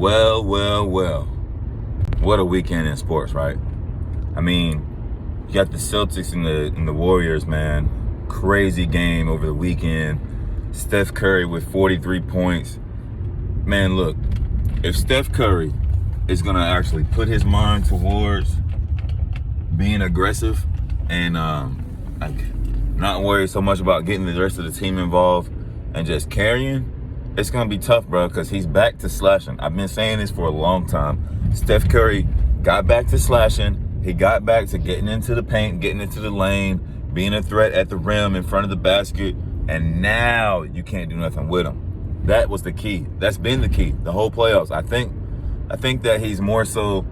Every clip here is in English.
Well, well, well. What a weekend in sports, right? I mean, you got the Celtics and the Warriors, man. Crazy game over the weekend. Steph Curry with 43 points. Man, look, if Steph Curry is going to actually put his mind towards being aggressive and not worry so much about getting the rest of the team involved and just carrying, it's going to be tough, bro, because he's back to slashing. I've been saying this for a long time. Steph Curry got back to slashing. He got back to getting into the paint, getting into the lane, being a threat at the rim in front of the basket, and now you can't do nothing with him. That was the key. That's been the key the whole playoffs. I think that he's more so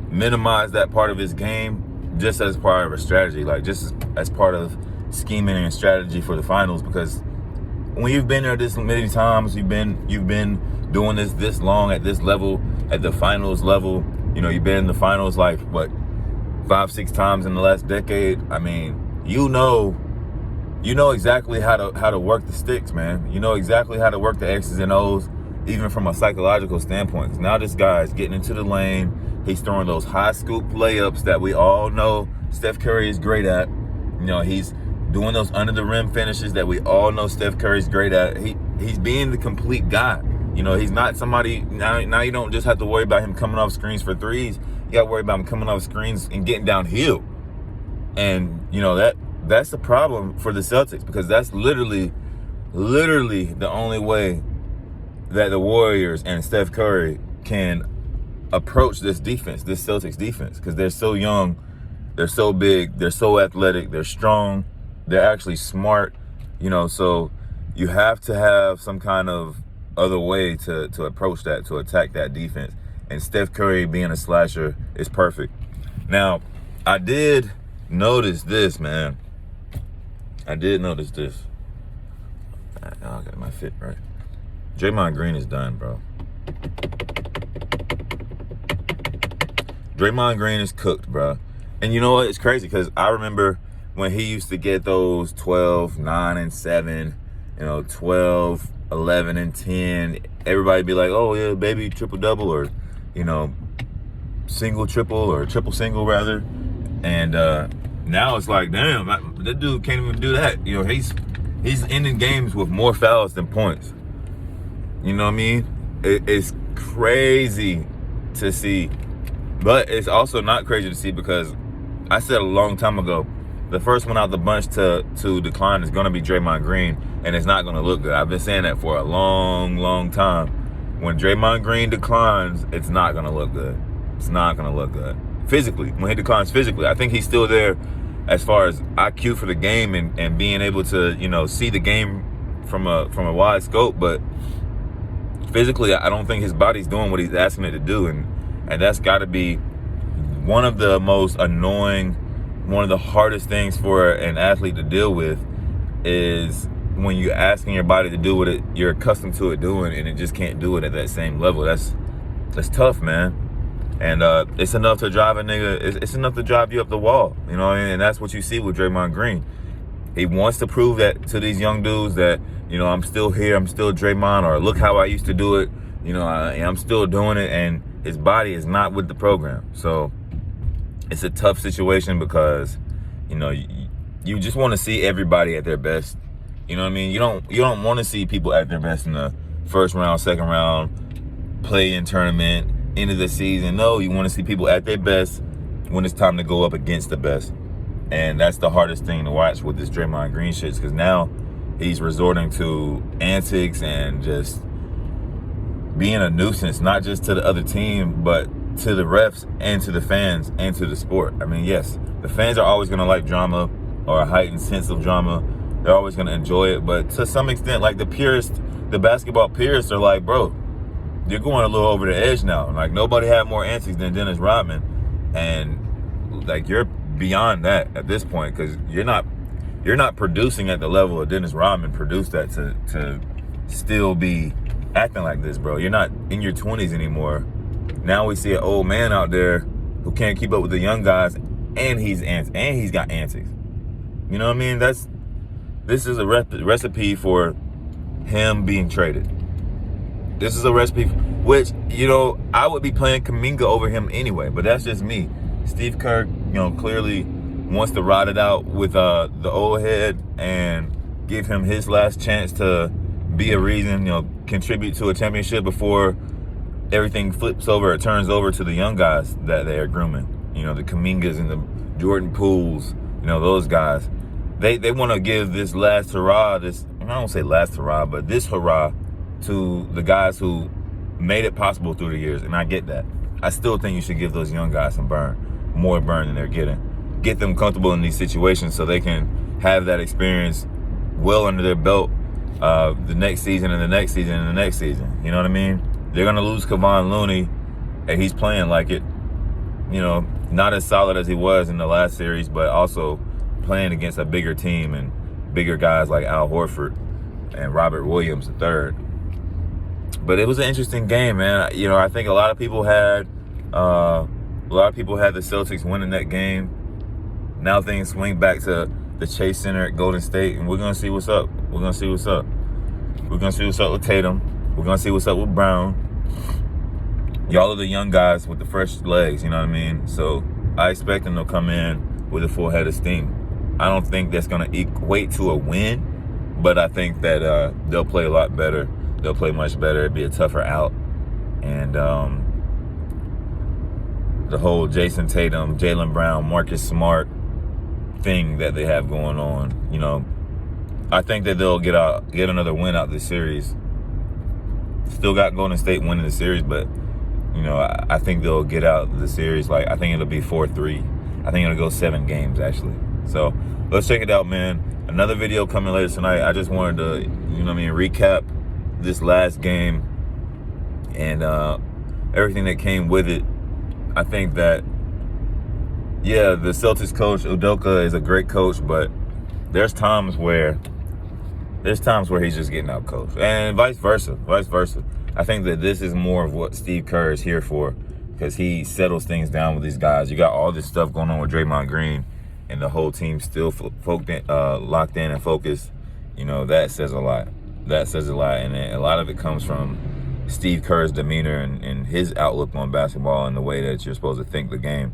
minimized that part of his game just as part of a strategy, like just as part of scheming and strategy for the finals, because when you've been there this many times, you've been doing this long at this level, at the finals level. You know, you've been in the finals like what, 5-6 times in the last decade. I mean, you know exactly how to work the sticks, man. You know exactly how to work the X's and O's, even from a psychological standpoint. 'Cause now this guy is getting into the lane. He's throwing those high scoop layups that we all know Steph Curry is great at. You know, he's doing those under the rim finishes that we all know Steph Curry's great at. He's being the complete guy. You know, he's not somebody, now you don't just have to worry about him coming off screens for threes. You got to worry about him coming off screens and getting downhill. And, you know, that's the problem for the Celtics, because that's literally the only way that the Warriors and Steph Curry can approach this defense, this Celtics defense, because they're so young, they're so big, they're so athletic, they're strong, they're actually smart, you know, so you have to have some kind of other way to approach that, to attack that defense. And Steph Curry being a slasher is perfect. Now, I did notice this, man. I got my fit right. Draymond Green is done, bro. Draymond Green is cooked, bro. And you know what? It's crazy because I remember when he used to get those 12, 9, and 7, you know, 12, 11, and 10. Everybody be like, oh, yeah, baby, triple-double, or, you know, single-triple, or triple-single, rather. And now it's like, damn, that dude can't even do that. You know, he's ending games with more fouls than points. You know what I mean? It's crazy to see. But it's also not crazy to see because I said a long time ago, the first one out the bunch to decline is going to be Draymond Green, and it's not going to look good. I've been saying that for a long, long time. When Draymond Green declines, it's not going to look good. It's not going to look good. Physically, when he declines physically, I think he's still there as far as IQ for the game and being able to, you know, see the game from a wide scope. But physically, I don't think his body's doing what he's asking it to do. And that's got to be one of the most annoying, one of the hardest things for an athlete to deal with, is when you're asking your body to do what you're accustomed to it doing, and it just can't do it at that same level. That's tough, man. And it's enough to drive a nigga. It's enough to drive you up the wall, you know what I mean? And that's what you see with Draymond Green. He wants to prove that to these young dudes that, you know, I'm still here, I'm still Draymond, or look how I used to do it. You know, I'm still doing it, and his body is not with the program. So it's a tough situation because, you know, you just want to see everybody at their best. You know what I mean? You don't want to see people at their best in the first round, second round, play-in tournament, end of the season. No, you want to see people at their best when it's time to go up against the best. And that's the hardest thing to watch with this Draymond Green shit, because now he's resorting to antics and just being a nuisance, not just to the other team, but to the refs and to the fans and to the sport. I mean, yes, the fans are always going to like drama or a heightened sense of drama. They're always going to enjoy it. But to some extent, like the basketball purists are like, bro, you're going a little over the edge now. Like, nobody had more antics than Dennis Rodman. And, like, you're beyond that at this point, because you're not producing at the level of Dennis Rodman produced at to still be acting like this, bro. You're not in your 20s anymore. Now we see an old man out there who can't keep up with the young guys, and he's got antics. You know what I mean? This is a recipe for him being traded. This is a recipe, which, you know, I would be playing Kuminga over him anyway, but that's just me. Steve Kerr, you know, clearly wants to ride it out with the old head and give him his last chance to be a reason, you know, contribute to a championship before everything flips over, it turns over to the young guys that they are grooming. You know, the Kumingas and the Jordan Pooles, you know, those guys. They want to give this last hurrah, I don't say last hurrah, but this hurrah to the guys who made it possible through the years, and I get that. I still think you should give those young guys some more burn than they're getting. Get them comfortable in these situations so they can have that experience well under their belt the next season and the next season and the next season. You know what I mean? They're going to lose Kevon Looney, and he's playing like it. You know, not as solid as he was in the last series, but also playing against a bigger team and bigger guys like Al Horford and Robert Williams III. But it was an interesting game, man. You know, I think a lot of people had the Celtics winning that game. Now things swing back to the Chase Center at Golden State, and we're gonna see what's up. We're gonna see what's up with Tatum. We're gonna see what's up with Brown. Y'all are the young guys with the fresh legs, you know what I mean? So I expect them to come in with a full head of steam. I don't think that's gonna equate to a win, but I think that they'll play a lot better. They'll play much better. It'd be a tougher out. And the whole Jason Tatum, Jaylen Brown, Marcus Smart thing that they have going on, you know, I think that they'll get another win out this series. Still got Golden State winning the series, but, you know, I think they'll get out the series. Like, I think it'll be 4-3. I think it'll go 7 games, actually. So let's check it out, man. Another video coming later tonight. I just wanted to, you know what I mean, recap this last game and everything that came with it. I think that, yeah, the Celtics coach Udoka is a great coach, but there's times where he's just getting out coached, and vice versa. I think that this is more of what Steve Kerr is here for, because he settles things down with these guys. You got all this stuff going on with Draymond Green, and the whole team still locked in and focused. You know, that says a lot. And a lot of it comes from Steve Kerr's demeanor and his outlook on basketball and the way that you're supposed to think the game.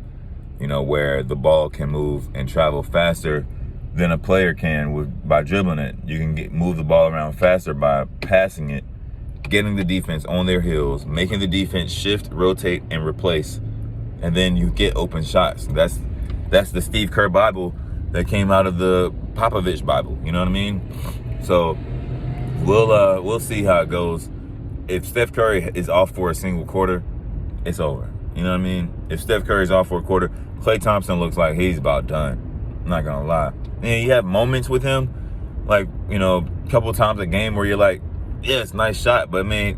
You know, where the ball can move and travel faster than a player can by dribbling it. You can move the ball around faster by passing it, getting the defense on their heels, making the defense shift, rotate, and replace, and then you get open shots. That's the Steve Kerr Bible that came out of the Popovich Bible. You know what I mean? So we'll see how it goes. If Steph Curry is off for a single quarter, it's over. You know what I mean? If Steph Curry's off for a quarter, Klay Thompson looks like he's about done. I'm not gonna lie. And you have moments with him, like, you know, a couple times a game where you're like, yeah, it's a nice shot, but man,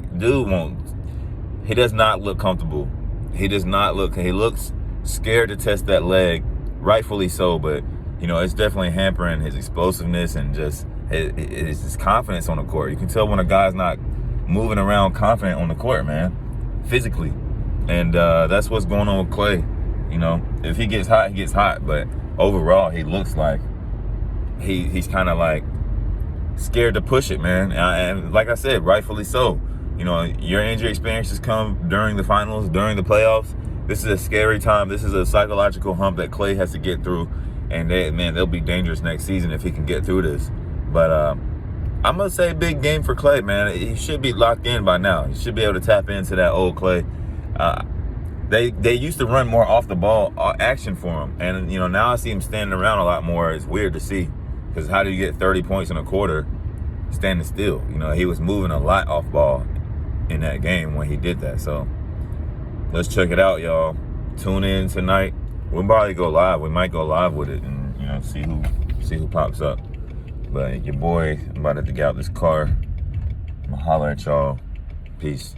he does not look comfortable. He looks scared to test that leg, rightfully so, but, you know, it's definitely hampering his explosiveness and just his confidence on the court. You can tell when a guy's not moving around confident on the court, man, physically. And that's what's going on with Klay. You know, if he gets hot, he gets hot, but overall, he looks like he's kind of like scared to push it, man. And like I said, rightfully so. You know, your injury experiences come during the finals, during the playoffs. This is a scary time. This is a psychological hump that Klay has to get through. And they'll be dangerous next season if he can get through this. But I'm going to say big game for Klay, man. He should be locked in by now. He should be able to tap into that old Klay. They used to run more off the ball action for him. And, you know, now I see him standing around a lot more. It's weird to see. Because how do you get 30 points in a quarter standing still? You know, he was moving a lot off ball in that game when he did that. So let's check it out, y'all. Tune in tonight. We'll probably go live. We might go live with it and, you know, see who pops up. But your boy, I'm about to get out this car. I'm gonna holler at y'all. Peace.